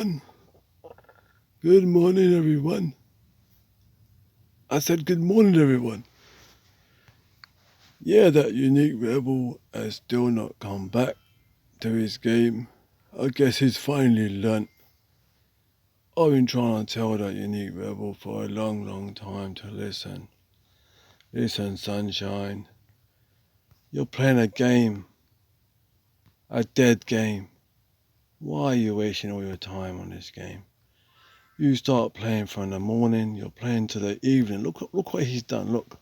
Good morning, everyone. I said good morning, everyone. Yeah, that unique rebel has still not come back to his game. I guess he's finally learnt. I've been trying to tell that unique rebel for a long, long time to listen. Listen, sunshine. You're playing a game. A dead game. Why are you wasting all your time on this game? You start playing from the morning, you're playing to the evening. Look what he's done. Look.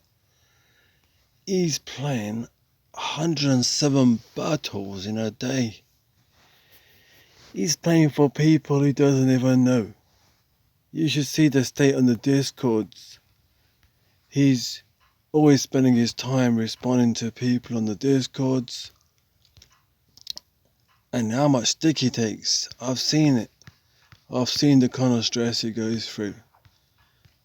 He's playing 107 battles in a day. He's playing for people he doesn't even know. You should see the state on the Discords. He's always spending his time responding to people on the Discords. And how much stick he takes. I've seen it. I've seen the kind of stress he goes through.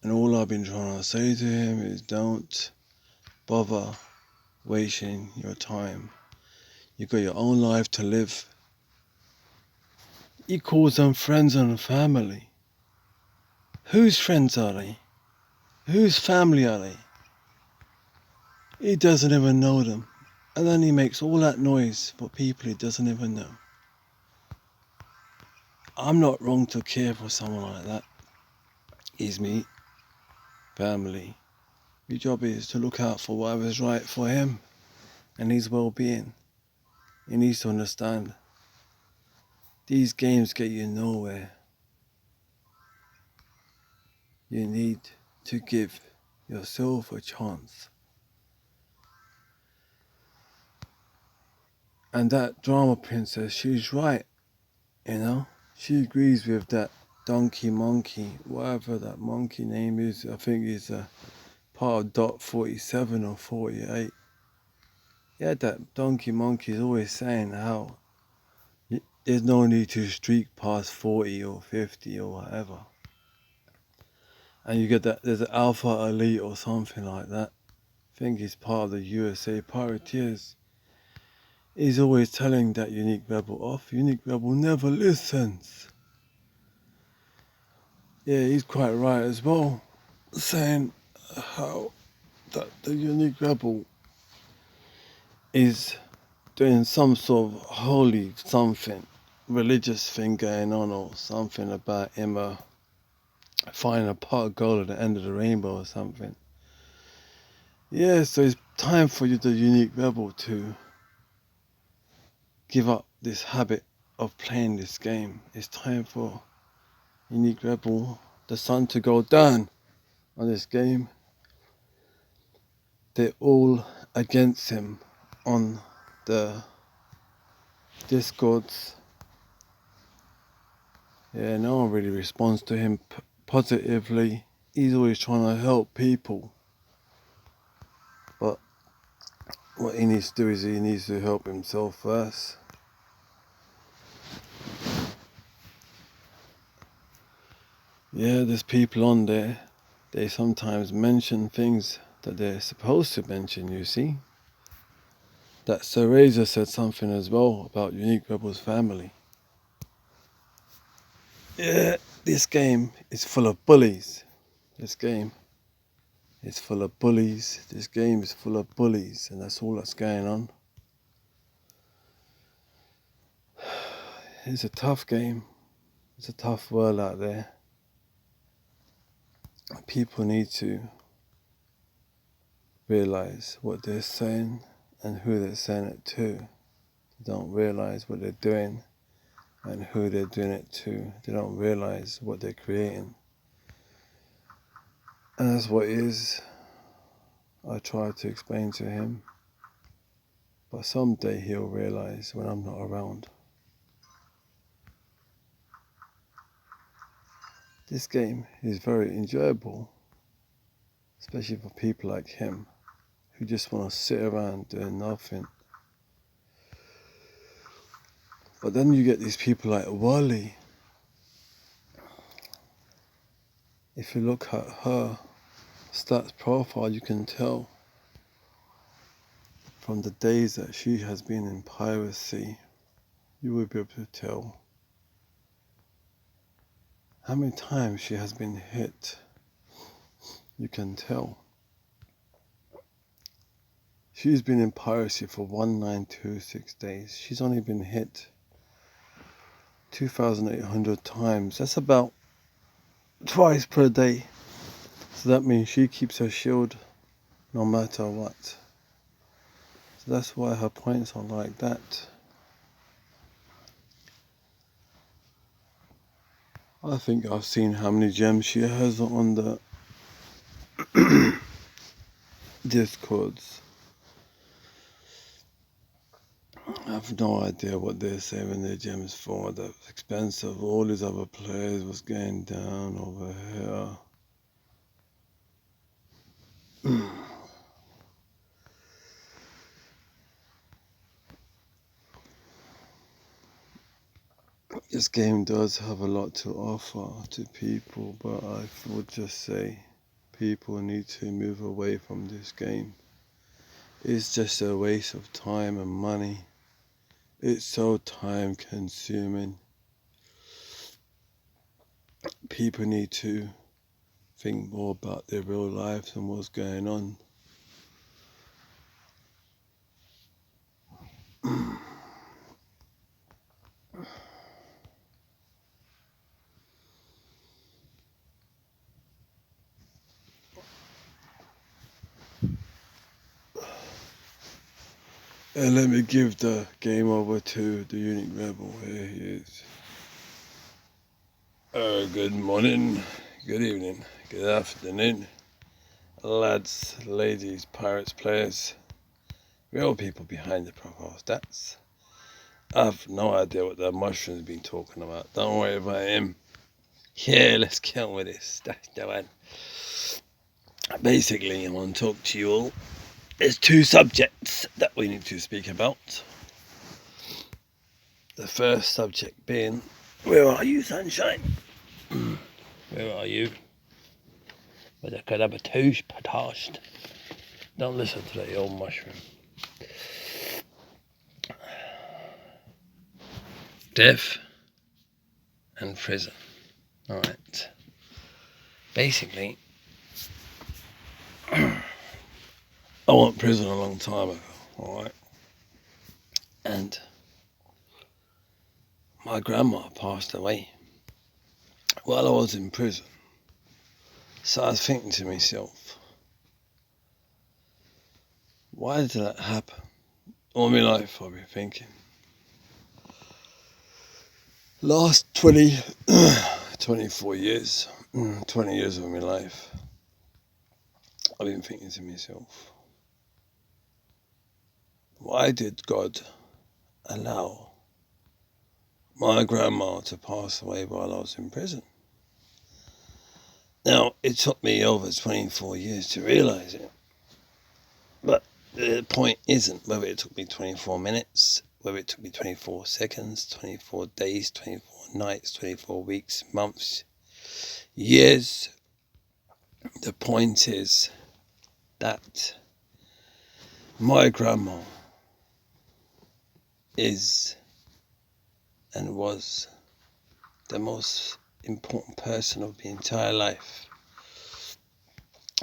And all I've been trying to say to him is don't bother wasting your time. You've got your own life to live. He calls them friends and family. Whose friends are they? Whose family are they? He doesn't even know them. And then he makes all that noise for people he doesn't even know. I'm not wrong to care for someone like that. He's me, family. Your job is to look out for whatever's right for him and his well-being. He needs to understand these games get you nowhere. You need to give yourself a chance. And that drama princess, she's right, you know? She agrees with that donkey monkey, whatever that monkey name is. I think he's a part of dot 47 or 48. Yeah, that donkey monkey is always saying how there's no need to streak past 40 or 50 or whatever. And you get that, there's an alpha elite or something like that. I think he's part of the USA Pirateers. He's always telling that Unique Rebel off. Unique Rebel never listens. Yeah, he's quite right as well, saying how that the Unique Rebel is doing some sort of holy something, religious thing going on, or something about him finding a pot of gold at the end of the rainbow or something. Yeah, so it's time for you, the Unique Rebel, to give up this habit of playing this game. It's time for Unique Rebel, the sun to go down on this game. They're all against him on the Discords. Yeah, no one really responds to him positively. He's always trying to help people. But what he needs to do is he needs to help himself first. Yeah, there's people on there. They sometimes mention things that they're supposed to mention, you see. That Sir Razor said something as well about Unique Rebel's family. Yeah, this game is full of bullies. This game is full of bullies. This game is full of bullies, and that's all that's going on. It's a tough game. It's a tough world out there. People need to realize what they're saying and who they're saying it to. They don't realize what they're doing and who they're doing it to. They don't realize what they're creating. And that's what it is. I try to explain to him. But someday he'll realize when I'm not around. This game is very enjoyable, especially for people like him who just want to sit around doing nothing. But then you get these people like Wally. If you look at her stats profile, you can tell from the days that she has been in piracy, you will be able to tell how many times she has been hit. You can tell. She's been in piracy for 1926 days. She's only been hit 2,800 times. That's about twice per day. So that means she keeps her shield no matter what. So that's why her points are like that. I think I've seen how many gems she has on the Discords. I have no idea what they're saving their gems for. That's expensive. All these other players was getting down over here. This game does have a lot to offer to people, but I would just say people need to move away from this game. It's just a waste of time and money. It's so time consuming. People need to think more about their real lives and what's going on. And let me give the game over to the Unique Rebel. Here he is. Good morning, good evening, good afternoon, lads, ladies, pirates, players, real people behind the profile stats. I've no idea what that mushroom's been talking about. Don't worry about him. Yeah, let's get on with this. That's the one. Basically, I want to talk to you all. There's two subjects that we need to speak about. The first subject being, where are you, sunshine? Where are you? With a calabatouche patast. Don't listen to that old mushroom. Death and prison. Alright. Basically, I went to prison a long time ago, alright? And my grandma passed away while I was in prison. So I was thinking to myself, why did that happen? All my life I've been thinking. Last 24 years, 20 years of my life, I've been thinking to myself, why did God allow my grandma to pass away while I was in prison? Now, it took me over 24 years to realise it. But the point isn't whether it took me 24 minutes, whether it took me 24 seconds, 24 days, 24 nights, 24 weeks, months, years. The point is that my grandma is and was the most important person of the entire life.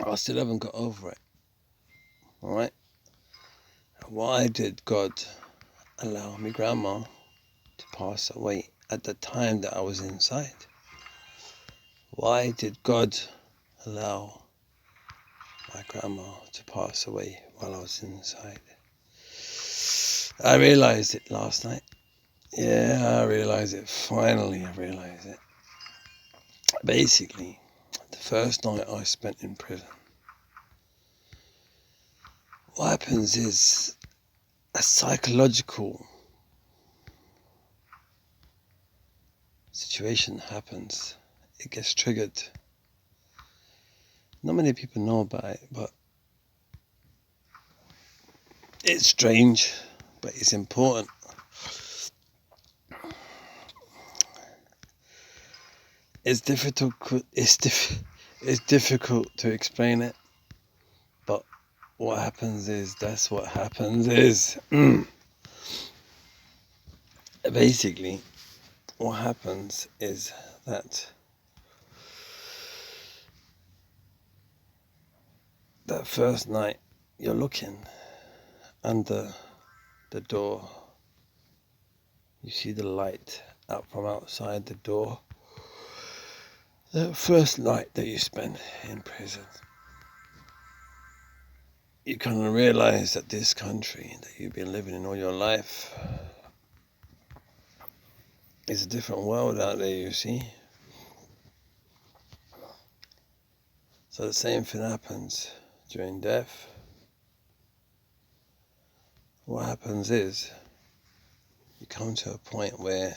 I still haven't got over it. Alright? Why did God allow my grandma to pass away at the time that I was inside? Why did God allow my grandma to pass away while I was inside? I realised it last night. Yeah, I realised it. Finally, I realised it. Basically, the first night I spent in prison, what happens is a psychological situation happens. It gets triggered. Not many people know about it, but it's strange, but it's important. It's difficult. It's difficult to explain it, but what happens is that's what happens is basically what happens is that that first night you're looking under the door, you see the light out from outside the door. That first night that you spent in prison, you kind of realize that this country that you've been living in all your life is a different world out there, you see. So the same thing happens during death. What happens is you come to a point where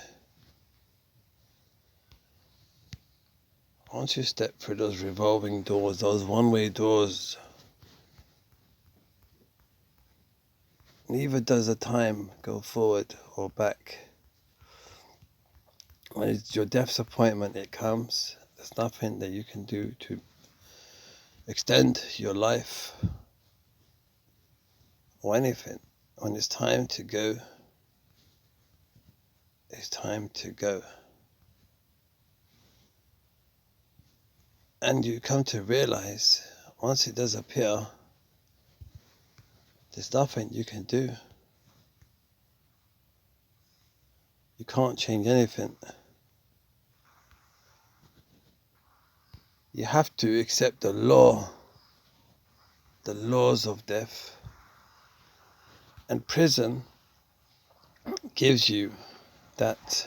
once you step through those revolving doors, those one-way doors, neither does the time go forward or back. When it's your death's appointment, it comes. There's nothing that you can do to extend your life or anything. When it's time to go, it's time to go. And you come to realize, once it does appear, there's nothing you can do. You can't change anything. You have to accept the laws of death. And prison gives you that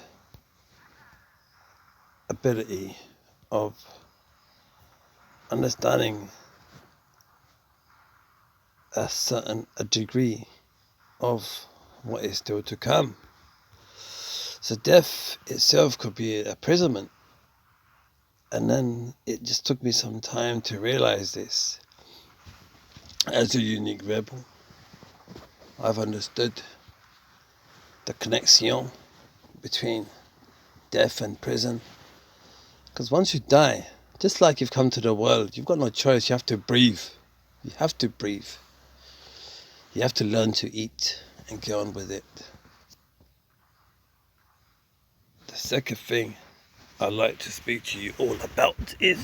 ability of understanding a degree of what is still to come. So death itself could be a imprisonment. And then it just took me some time to realize this. As a unique rebel, I've understood the connection between death and prison. Because once you die, just like you've come to the world, you've got no choice. You have to breathe. You have to breathe. You have to learn to eat and get on with it. The second thing I'd like to speak to you all about is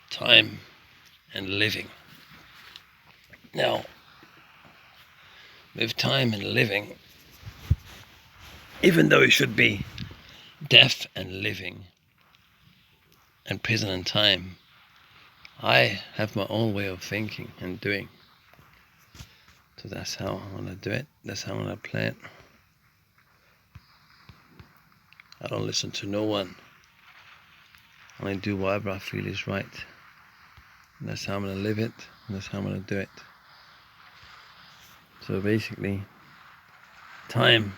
time and living. Now, with time and living, even though it should be death and living and prison and time, I have my own way of thinking and doing. So that's how I want to do it. That's how I want to play it. I don't listen to no one. I only do whatever I feel is right. And that's how I'm going to live it. And that's how I'm going to do it. So basically, time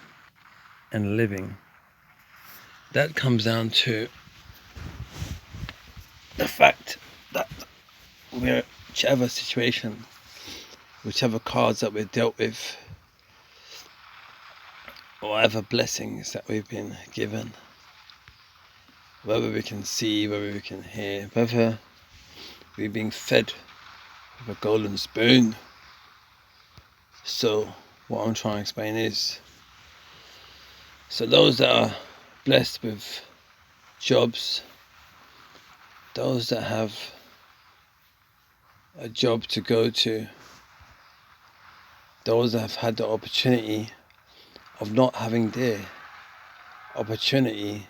and living, that comes down to the fact that whichever situation, whichever cards that we're dealt with, whatever blessings that we've been given, whether we can see, whether we can hear, whether we're being fed with a golden spoon. So what I'm trying to explain is, so those that are blessed with jobs, those that have a job to go to, those that have had the opportunity of not having their opportunity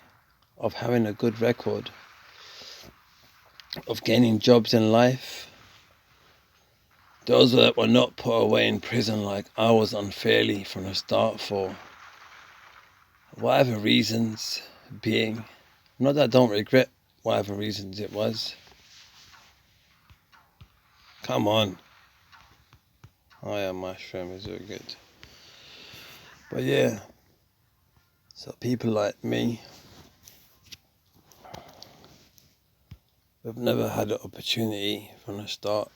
of having a good record, of gaining jobs in life, those that were not put away in prison like I was unfairly from the start for whatever reasons being. Not that I don't regret whatever reasons it was. Come on. Oh yeah, mushroom is very good. But yeah, so people like me, we've never had the opportunity from the start.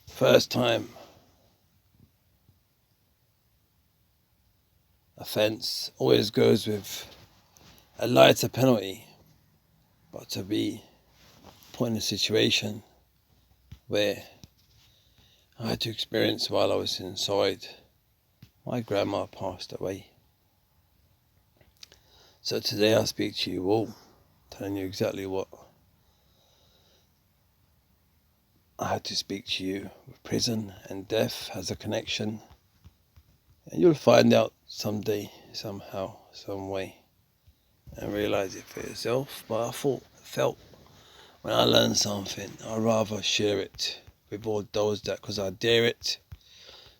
First time offence always goes with a lighter penalty, but to be put in a situation where I had to experience while I was inside. My grandma passed away. So today I speak to you all, telling you exactly what had to speak to you. Prison and death has a connection. And you'll find out someday, somehow, some way, and realise it for yourself. But I felt when I learn something, I'd rather share it with all those that, because I dare it,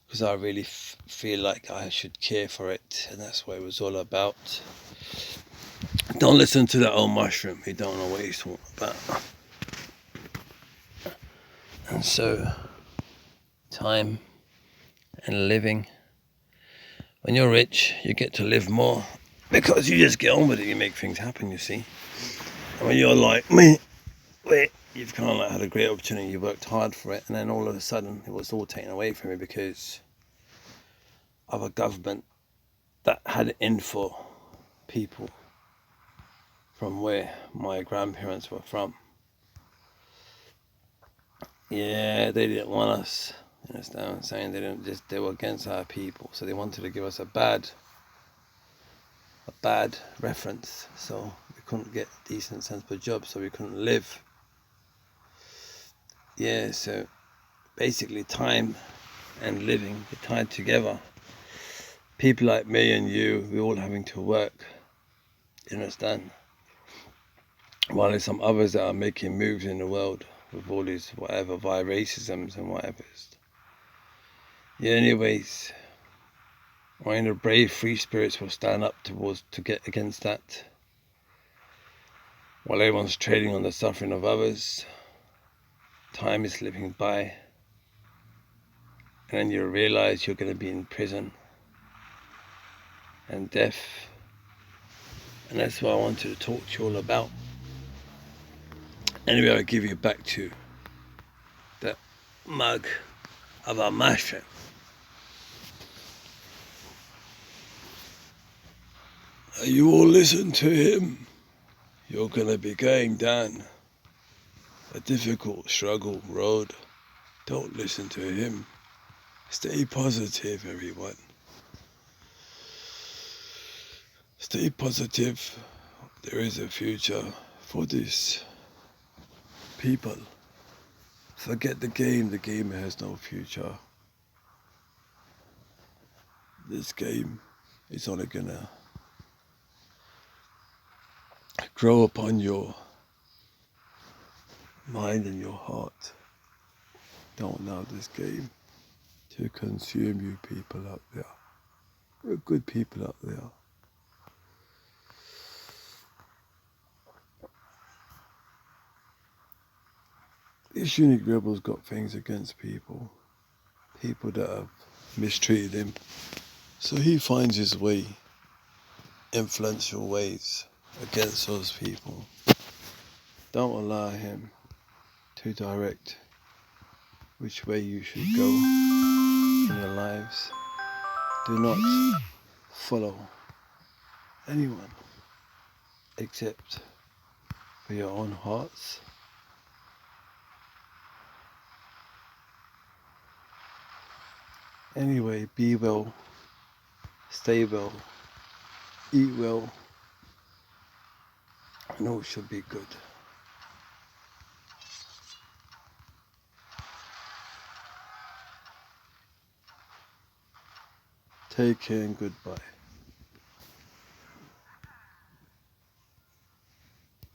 because I really feel like I should care for it, and that's what it was all about. Don't listen to that old mushroom, he don't know what he's talking about. And so, time and living. When you're rich, you get to live more, because you just get on with it, you make things happen, you see. And when you're like me, you've kind of like had a great opportunity, you worked hard for it, and then all of a sudden it was all taken away from you because of a government that had it in for people from where my grandparents were from. Yeah, they didn't want us. You understand what I'm saying? They were against our people, so they wanted to give us a bad reference, so we couldn't get decent, sensible jobs, so we couldn't live. Yeah, so basically time and living are tied together. People like me and you, we're all having to work, you understand? While there's some others that are making moves in the world with all these whatever via racisms and whatever. Yeah, anyways, when the brave free spirits will stand up to get against that, while everyone's trading on the suffering of others, time is slipping by, and then you realize you're going to be in prison and death. And that's what I wanted to talk to you all about. Anyway, I'll give you back to that mug of a mushroom. You all listen to him. You're going to be going down a difficult struggle road. Don't listen to him. Stay positive, everyone. Stay positive. There is a future for this people. Forget the game. The game has no future. This game is only gonna grow upon your mind and your heart. Don't allow this game to consume you people out there. There are good people out there. This unique rebel's got things against people that have mistreated him. So he finds his way, influential ways against those people. Don't allow him to direct which way you should go in your lives. Do not follow anyone except for your own hearts. Anyway, be well, stay well, eat well, and all should be good. Take care and goodbye.